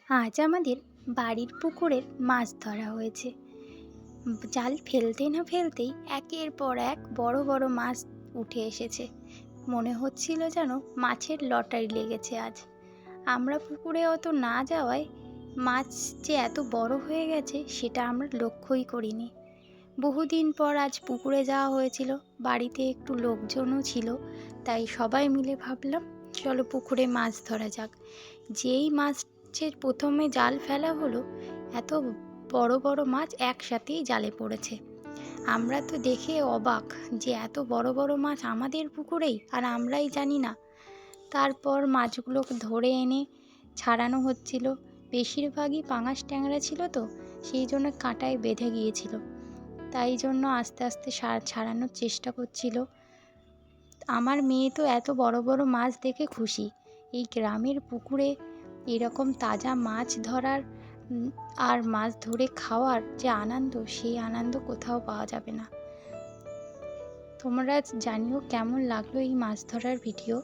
আজ আমাদের বাড়ির পুকুরের মাছ ধরা হয়েছে। জাল ফেলতে না ফেলতেই একের পর এক বড় বড় মাছ উঠে এসেছে। মনে হচ্ছিল যেন মাছের লটারি লেগেছে আজ। আমরা পুকুরে অত না যাওয়ায় মাছ যে এত বড় হয়ে গেছে সেটা আমরা লক্ষ্যই করিনি। বহুদিন পর আজ পুকুরে যাওয়া হয়েছিল, বাড়িতে একটু লোকজনও ছিল, তাই সবাই মিলে ভাবলাম চলো পুকুরে মাছ ধরা যাক। যেই মাছের প্রথমে জাল ফেলা হলো, এত বড় বড় মাছ একসাথেই জালে পড়েছে। আমরা তো দেখে অবাক যে এত বড় বড় মাছ আমাদের পুকুরেই, আর আমরাই জানি না। তারপর মাছগুলোকে ধরে এনে ছাড়ানো হচ্ছিল। বেশিরভাগই পাঙাশ ট্যাংরা ছিল, তো সেই জন্য কাঁটায় বেঁধে গিয়েছিল, তাই জন্য আস্তে আস্তে ছাড়ানোর চেষ্টা করছিল। আমার মেয়ে তো এত বড় বড় মাছ দেখে খুশি। এই গ্রামের পুকুরে এরকম তাজা মাছ ধরার আর মাছ ধরে খাওয়ার যে আনন্দ, সেই আনন্দ কোথাও পাওয়া যাবে না। তোমরা জানিও কেমন লাগলো এই মাছ ধরার ভিডিও।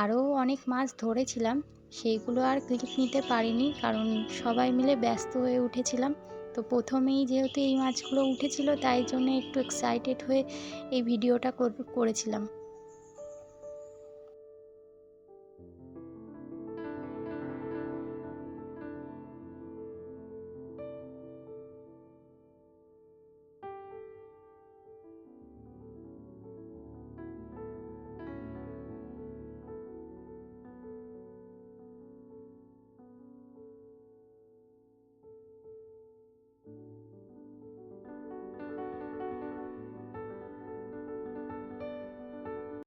আরও অনেক মাছ ধরেছিলাম, সেইগুলো আর ক্লিপ নিতে পারিনি, কারণ সবাই মিলে ব্যস্ত হয়ে উঠেছিলাম। তো প্রথমেই যেহেতু এই মাছগুলো উঠেছিল, তাই জন্য একটু এক্সাইটেড হয়ে এই ভিডিওটা করেছিলাম।